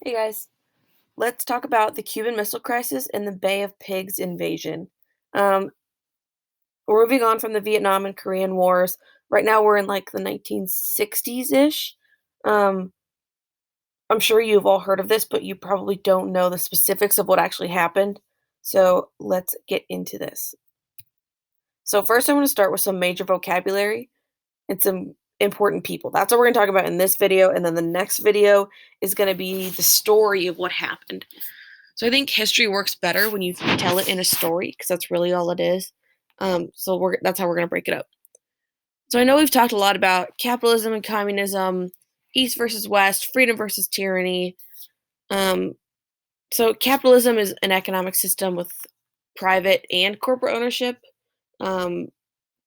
Hey guys, let's talk about the Cuban Missile Crisis and the Bay of Pigs invasion. Um, we're moving on from the Vietnam and Korean Wars. Right now, we're in like the 1960s ish. Um, I'm sure you've all heard of this, but you probably don't know the specifics of what actually happened. So let's get into this. So, first, I want to start with some major vocabulary and some important people. That's what we're going to talk about in this video. And then the next video is going to be the story of what happened. So I think history works better when you tell it in a story because that's really all it is. That's how we're gonna break it up. So I know we've talked a lot about capitalism and communism, East versus West, freedom versus tyranny. Um, so capitalism is an economic system with private and corporate ownership. Um,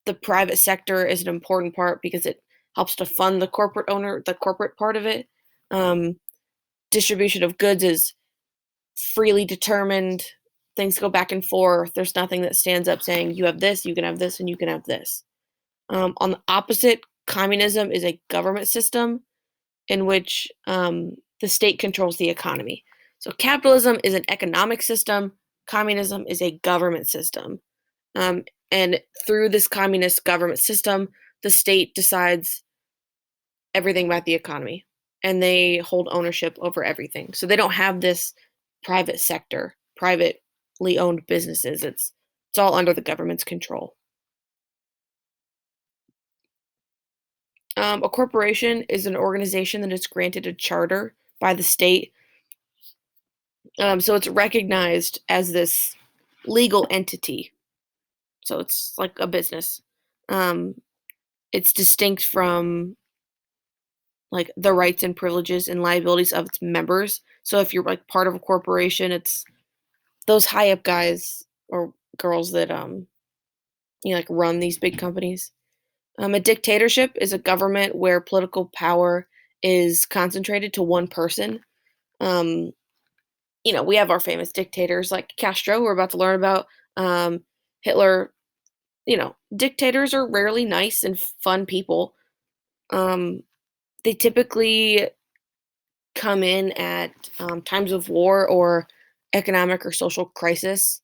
the private sector is an important part because it helps to fund the corporate part of it. Um, Distribution of goods is freely determined. Things go back and forth. There's nothing that stands up saying you have this, you can have this, and you can have this. On the opposite, communism is a government system in which the state controls the economy. So capitalism is an economic system. Communism is a government system. Um, and through this communist government system, the state decides everything about the economy and they hold ownership over everything. So they don't have this private sector, privately owned businesses. It's all under the government's control. A corporation is an organization that is granted a charter by the state. So it's recognized as this legal entity. So it's like a business. Um, it's distinct from like the rights and privileges and liabilities of its members. So if you're like part of a corporation, it's those high up guys or girls that like run these big companies. A dictatorship is a government where political power is concentrated to one person. Um, we have our famous dictators like Castro. We're about to learn about Hitler. Dictators are rarely nice and fun people. Um, they typically come in at times of war or economic or social crisis.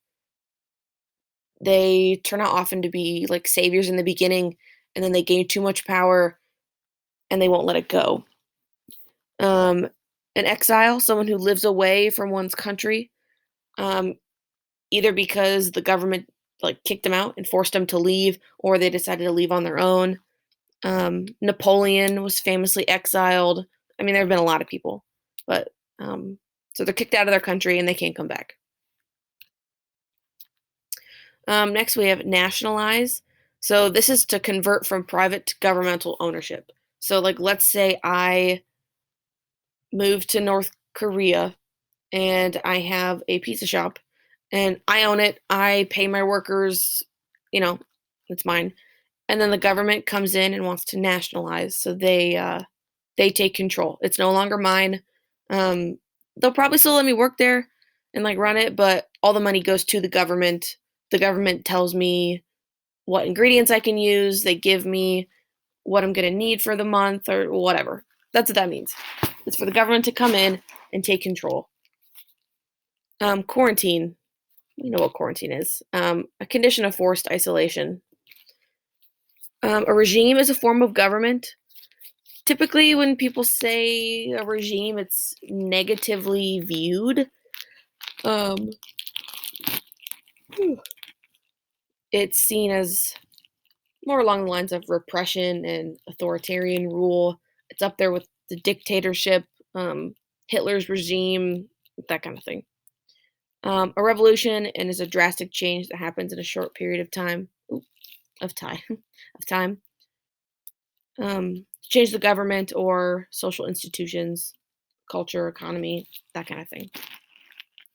They turn out often to be like saviors in the beginning, and then they gain too much power and they won't let it go. Um, an exile, someone who lives away from one's country, um, either because the government like kicked them out and forced them to leave, or they decided to leave on their own. Napoleon was famously exiled. I mean, there have been a lot of people, but so they're kicked out of their country and they can't come back. Next, we have nationalize. So this is to convert from private to governmental ownership. So, like, let's say I move to North Korea and I have a pizza shop and I own it. I pay my workers, you know, it's mine. And then the government comes in and wants to nationalize, so they take control. It's no longer mine. Um, they'll probably still let me work there and like run it, but all the money goes to the government. The government tells me what ingredients I can use. They give me what I'm going to need for the month or whatever. That's what that means. It's for the government to come in and take control. Quarantine. You know what quarantine is. A condition of forced isolation. A regime is a form of government. Typically, when people say a regime, it's negatively viewed. Um, it's seen as more along the lines of repression and authoritarian rule. It's up there with the dictatorship, Hitler's regime, that kind of thing. A revolution and is a drastic change that happens in a short period of time. Of time, of time. Change the government or social institutions, culture, economy, that kind of thing.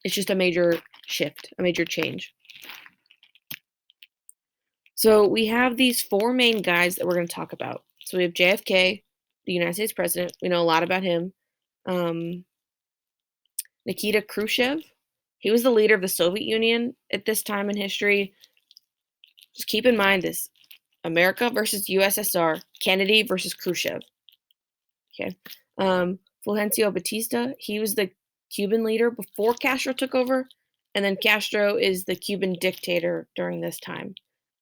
It's just a major shift, a major change. So we have these four main guys that we're going to talk about. So we have JFK, the United States president. We know a lot about him. Um, Nikita Khrushchev. He was the leader of the Soviet Union at this time in history. Just keep in mind this: America versus USSR, Kennedy versus Khrushchev. Okay. Fulgencio Batista. He was the Cuban leader before Castro took over, and then Castro is the Cuban dictator during this time.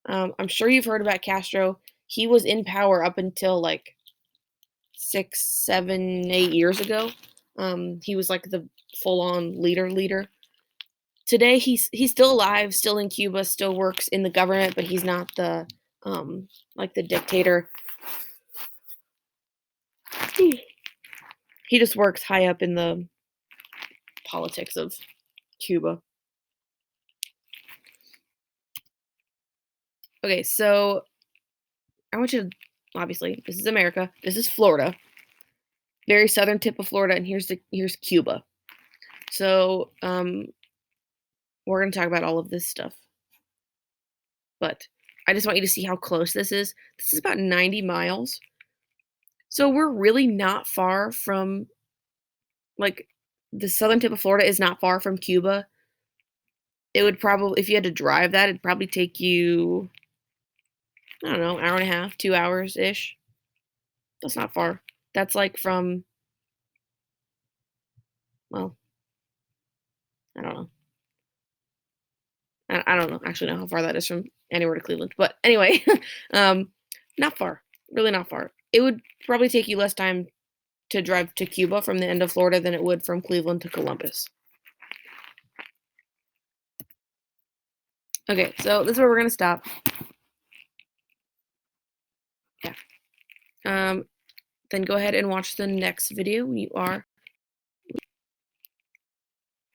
I'm sure you've heard about Castro. He was in power up until like 6, 7, 8 years ago. He was like the full-on leader. Today, he's still alive, still in Cuba, still works in the government, but he's not the like the dictator. He just works high up in the politics of Cuba. Okay, so I want you to obviously this is America. This is Florida, very southern tip of Florida, and here's Cuba. So we're gonna talk about all of this stuff, but I just want you to see how close this is. This is about 90 miles, so we're really not far from like the southern tip of Florida is not far from Cuba. It would probably, if you had to drive that, it'd probably take you, I don't know, hour and a half, 2 hours ish. That's not far. That's like from, well, I don't know. I don't know actually know how far that is from anywhere to Cleveland. But anyway, um, not far. Really not far. It would probably take you less time to drive to Cuba from the end of Florida than it would from Cleveland to Columbus. Okay, so this is where we're gonna stop. Yeah. Then go ahead and watch the next video when you are